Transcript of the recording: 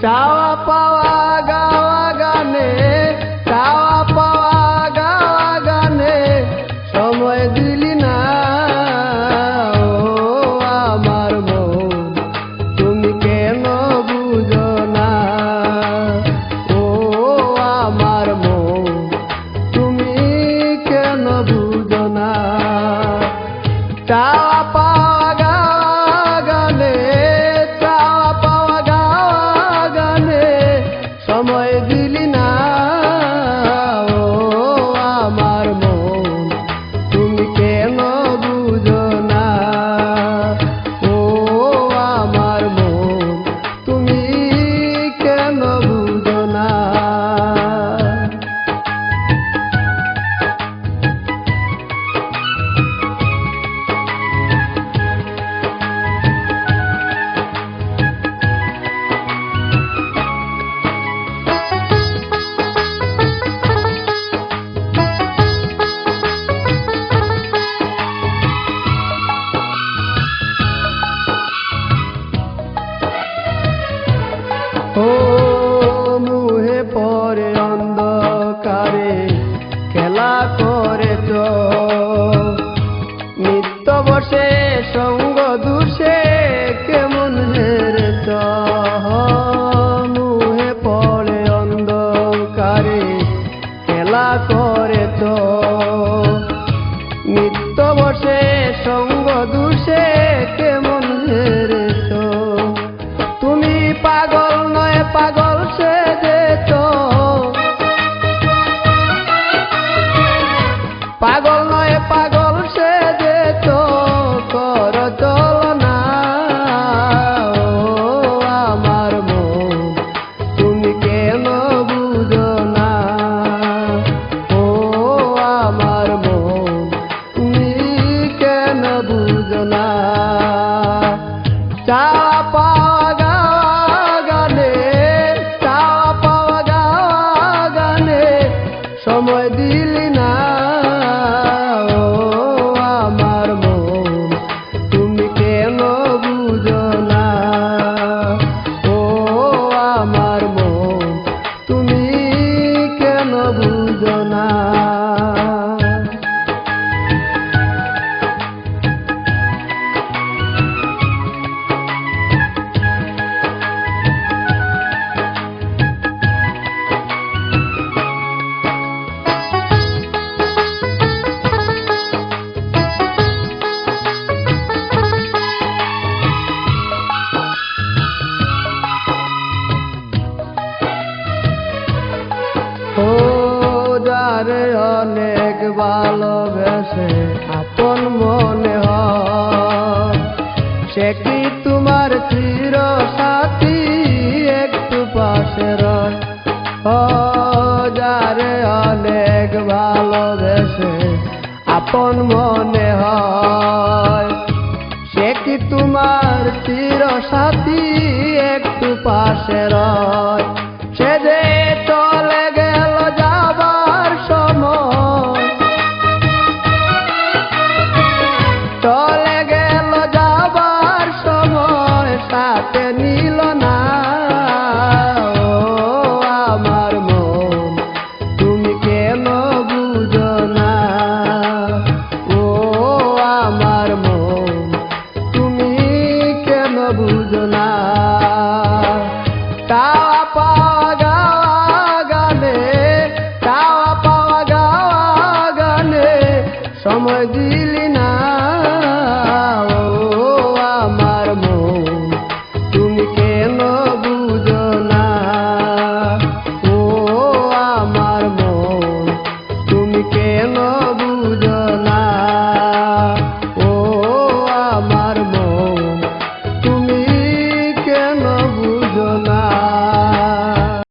চাওয়া পাওয়া গাওয়া গানে, চাওয়া পাওয়া গাওয়া গানে সময় দিলি না। ও আমার মন তুমি কেন বুঝো না? ও আমার মন তুমি কেন বুঝো না? চাওয়া পাওয়া গাওয়া গানে, চাওয়া পাওয়া গাওয়া গানে সময় দিলি না। ও আমার মন তুমি কেন বুঝো না? ও আমার মন তুমি কেন বুঝো না? ও মুহে পরে অন্ধকারে খেলা করেছ, নিত্য বসে সঙ্গ দূষে কেমন হেরেছ। মুহে পরে অন্ধকারে খেলা করেছ, নিত্য বসে সঙ্গ দূষে কেমন হেরেছ। তুমি পাগল নয় পাগল সেজেছ, পাগল নয় পাগল সেজেছ কর চলনা। ও আমার মন তুমি কেন বুঝো না? ও আমার মন তুমি কেন বুঝো না? চাওয়া পাওয়া গাওয়া গানে, চাওয়া পাওয়া গাওয়া গানে সময় দিলি না। ও আমার মন তুমি কেন বুঝো না? ও আমার মন তুমি কেন বুঝো না? ও যারে অনেক ভালোবেসে আপন মনে হয়, সে কি তোমার চির সাথী একটু পাশে রয়? ও যারে অনেক ভালোবেসে আপন মনে হয়, সে কি তোমার চির সাথী একটু পাশে রয়? সে যে চলে গেল যাবার সময়, চলে গেল যাবার সময় সাথে নিল না। ও আমার মন তুমি কেন বুঝো না? ও আমার মন তুমি কেন বুঝো না? চাওয়া পাওয়া গাওয়া গানে, চাওয়া পাওয়া গাওয়া গানে সময় দিলি না।